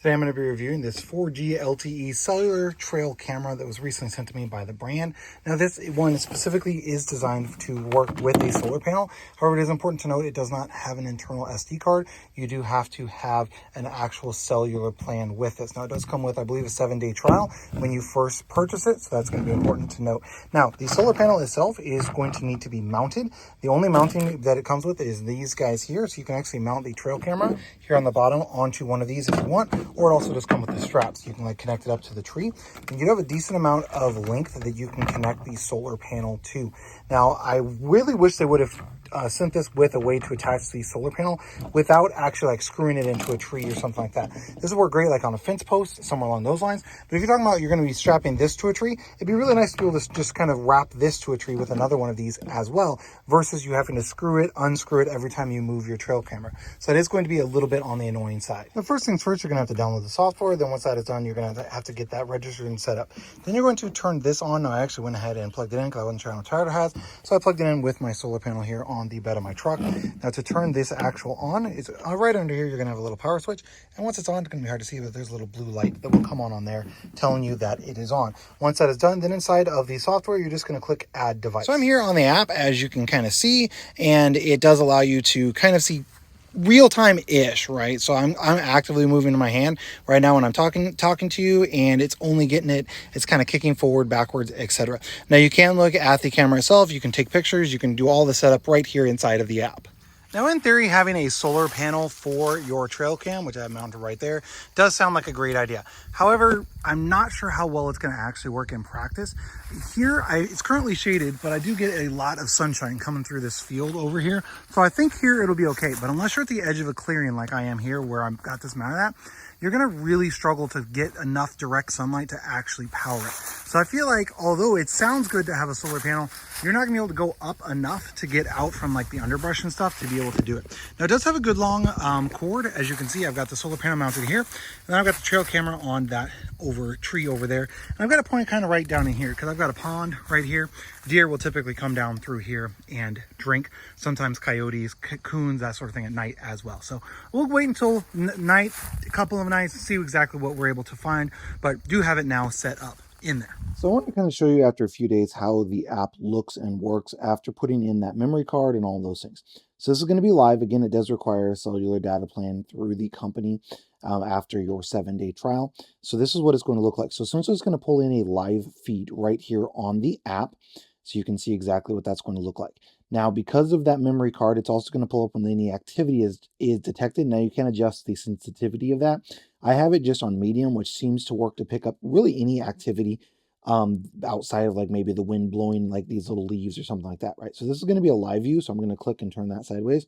Today I'm going to be reviewing this 4G LTE cellular trail camera that was recently sent to me by the brand. Now this one specifically is designed to work with a solar panel. However, it is important to note it does not have an internal SD card. You do have to have an actual cellular plan with this. Now it does come with, I believe, a 7-day trial when you first purchase it, so that's going to be important to note. Now the solar panel itself is going to need to be mounted. The only mounting that it comes with is these guys here, so you can actually mount the trail camera here on the bottom onto one of these if you want, or it also just come with the straps. You can like connect it up to the tree, and you have a decent amount of length that you can connect the solar panel to. Now, I really wish they would have sent this with a way to attach the solar panel without actually like screwing it into a tree or something like that. This would work great like on a fence post, somewhere along those lines. But if you're talking about you're going to be strapping this to a tree, it'd be really nice to be able to just kind of wrap this to a tree with another one of these as well, versus you having to screw it, unscrew it every time you move your trail camera. So it is going to be a little bit on the annoying side. The first things first, you're going to have to download the software. Then once that is done, you're going to have to get that registered and set up. Then you're going to turn this on. Now, I actually went ahead and plugged it in because I wasn't sure how much power it has. So I plugged it in with my solar panel here on the bed of my truck. Now to turn this actual on, it's right under here. You're going to have a little power switch. And once it's on, it's going to be hard to see, but there's a little blue light that will come on there telling you that it is on. Once that is done, then inside of the software, you're just going to click add device. So I'm here on the app, as you can kind of see, and it does allow you to kind of see real-time-ish, right? So I'm actively moving my hand right now when I'm talking to you, and it's only getting it, it's kind of kicking forward, backwards, etc. Now you can look at the camera itself, you can take pictures, you can do all the setup right here inside of the app. Now, in theory, having a solar panel for your trail cam, which I have mounted right there, does sound like a great idea. However, I'm not sure how well it's going to actually work in practice. Here, it's currently shaded, but I do get a lot of sunshine coming through this field over here. So I think here it'll be okay. But unless you're at the edge of a clearing like I am here, where I've got this mounted at, you're going to really struggle to get enough direct sunlight to actually power it. So I feel like although it sounds good to have a solar panel, you're not gonna be able to go up enough to get out from like the underbrush and stuff to be able to do it. Now it does have a good long cord. As you can see, I've got the solar panel mounted here, and then I've got the trail camera on that tree over there. And I've got a point kind of right down in here because I've got a pond right here. Deer will typically come down through here and drink. Sometimes coyotes, coons, that sort of thing at night as well. So we'll wait until night, a couple of nights, see exactly what we're able to find, but do have it now set up in there. So I want to kind of show you after a few days how the app looks and works after putting in that memory card and all those things. So this is going to be live. Again, it does require a cellular data plan through the company after your 7-day trial. So this is what it's going to look like. So essentially it's going to pull in a live feed right here on the app. So you can see exactly what that's going to look like. Now, because of that memory card, it's also going to pull up when any activity is detected. Now you can adjust the sensitivity of that. I have it just on medium, which seems to work to pick up really any activity outside of like maybe the wind blowing like these little leaves or something like that, right? So this is going to be a live view. So I'm going to click and turn that sideways.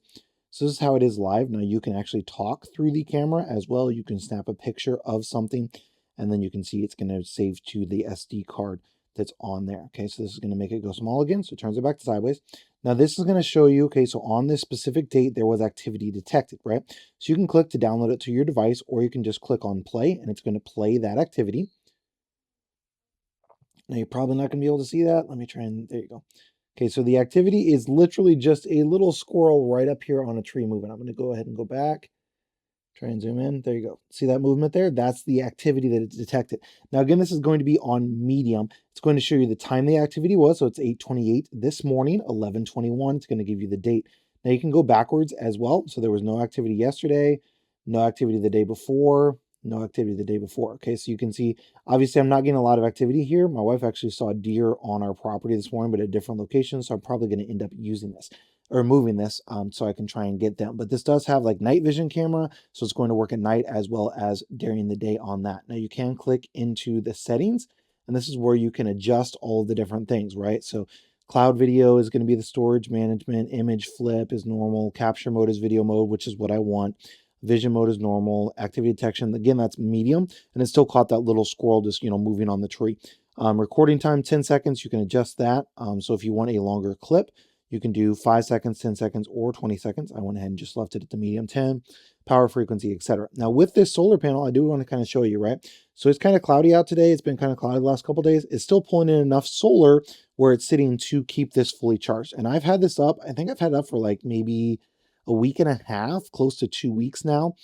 So this is how it is live. Now you can actually talk through the camera as well. You can snap a picture of something, and then you can see it's going to save to the SD card that's on there. Okay, so this is going to make it go small again. So it turns it back to sideways. Now this is going to show you, okay, so on this specific date, there was activity detected, right? So you can click to download it to your device, or you can just click on play, and it's going to play that activity. Now you're probably not going to be able to see that. Let me try and, there you go. Okay, so the activity is literally just a little squirrel right up here on a tree moving. I'm going to go ahead and go back. Try and zoom in. There you go. See that movement there? That's the activity that it's detected. Now, again, this is going to be on medium. It's going to show you the time the activity was. So it's 8:28 this morning, 11:21. It's going to give you the date. Now, you can go backwards as well. So there was no activity yesterday, no activity the day before, no activity the day before. Okay, so you can see, obviously, I'm not getting a lot of activity here. My wife actually saw a deer on our property this morning, but at a different location. So I'm probably going to end up using this or moving this so I can try and get them. But this does have like night vision camera, so it's going to work at night as well as during the day on that. Now you can click into the settings, and this is where you can adjust all of the different things, right? So cloud video is going to be the storage management, image flip is normal, capture mode is video mode, which is what I want. Vision mode is normal, activity detection, again, that's medium, and it still caught that little squirrel just, moving on the tree. Recording time, 10 seconds, you can adjust that. So if you want a longer clip, you can do 5 seconds, 10 seconds, or 20 seconds. I went ahead and just left it at the medium 10, power frequency, etc. Now with this solar panel, I do want to kind of show you, right? So it's kind of cloudy out today. It's been kind of cloudy the last couple of days. It's still pulling in enough solar where it's sitting to keep this fully charged. And I've had this up, I think I've had it up for like maybe a week and a half, close to 2 weeks now.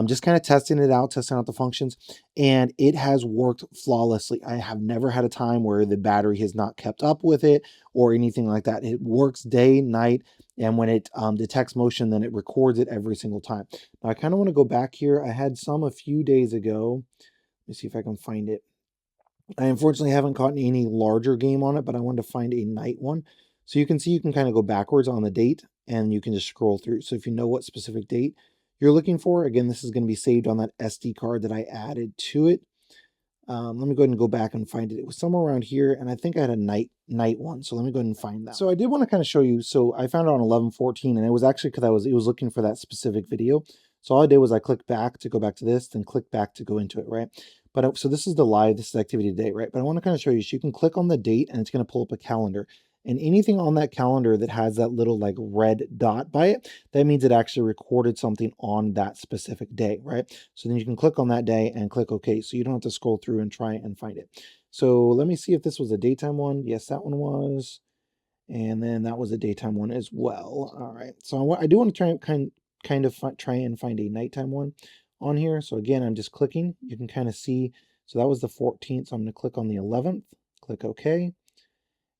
Just kind of testing it out, testing out the functions, and it has worked flawlessly. I have never had a time where the battery has not kept up with it or anything like that. It works day, night, and when it detects motion, then it records it every single time. Now, I kind of want to go back here. I had some a few days ago. Let me see if I can find it. I unfortunately haven't caught any larger game on it, but I wanted to find a night one. So you can see you can kind of go backwards on the date and you can just scroll through. So if you know what specific date you're looking for, again, this is going to be saved on that SD card that I added to it. Let me go ahead and go back and find it. It was somewhere around here, and I think I had a night one. So let me go ahead and find that. So I did want to kind of show you. So I found it on 11/14, and it was actually because it was looking for that specific video. So all I did was I clicked back to go back to this, then click back to go into it, right? But so this is this is activity today, right? But I want to kind of show you. So you can click on the date, and it's going to pull up a calendar. And anything on that calendar that has that little like red dot by it, that means it actually recorded something on that specific day, right? So then you can click on that day and click OK. So you don't have to scroll through and try and find it. So let me see if this was a daytime one. Yes, that one was. And then that was a daytime one as well. All right. So I do want to try and try and find a nighttime one on here. So again, I'm just clicking. You can kind of see. So that was the 14th. So I'm going to click on the 11th. Click OK.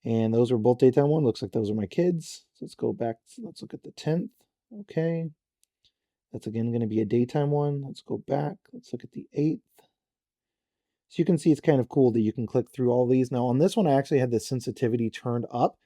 And those were both daytime one. Looks like those are my kids. So let's go back. Let's look at the 10th. Okay. That's again going to be a daytime one. Let's go back. Let's look at the 8th. So you can see it's kind of cool that you can click through all these. Now on this one, I actually had the sensitivity turned up.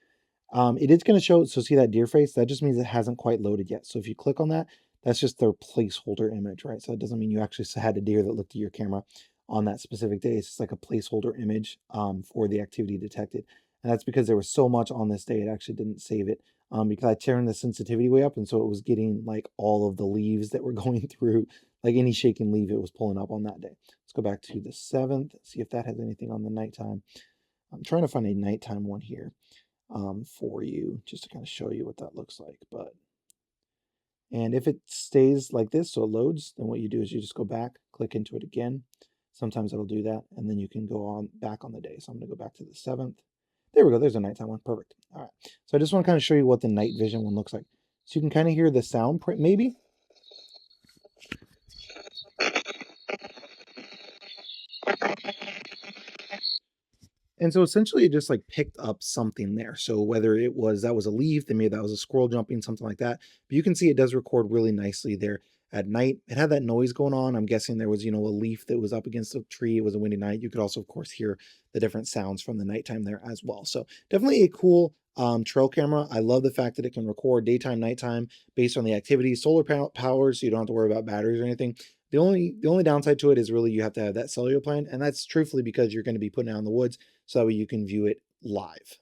It is going to show, so see that deer face? That just means it hasn't quite loaded yet. So if you click on that, that's just their placeholder image, right? So it doesn't mean you actually had a deer that looked at your camera on that specific day. It's just like a placeholder image for the activity detected. And that's because there was so much on this day, it actually didn't save it because I turned the sensitivity way up. And so it was getting like all of the leaves that were going through, like any shaking leaf, it was pulling up on that day. Let's go back to the 7th, see if that has anything on the nighttime. I'm trying to find a nighttime one here for you just to kind of show you what that looks like. And if it stays like this, so it loads, then what you do is you just go back, click into it again. Sometimes it'll do that, and then you can go on back on the day. So I'm going to go back to the 7th. There we go. There's a nighttime one. Perfect. All right. So I just want to kind of show you what the night vision one looks like. So you can kind of hear the sound print maybe. And so essentially it just like picked up something there. So whether that was a leaf, then maybe that was a squirrel jumping, something like that. But you can see it does record really nicely there at night. It had that noise going on. I'm guessing there was, a leaf that was up against a tree. It was a windy night. You could also, of course, hear the different sounds from the nighttime there as well. So definitely a cool trail camera. I love the fact that it can record daytime, nighttime based on the activity, solar power, so you don't have to worry about batteries or anything. The only downside to it is really you have to have that cellular plan, and that's truthfully because you're going to be putting it out in the woods so that way you can view it live.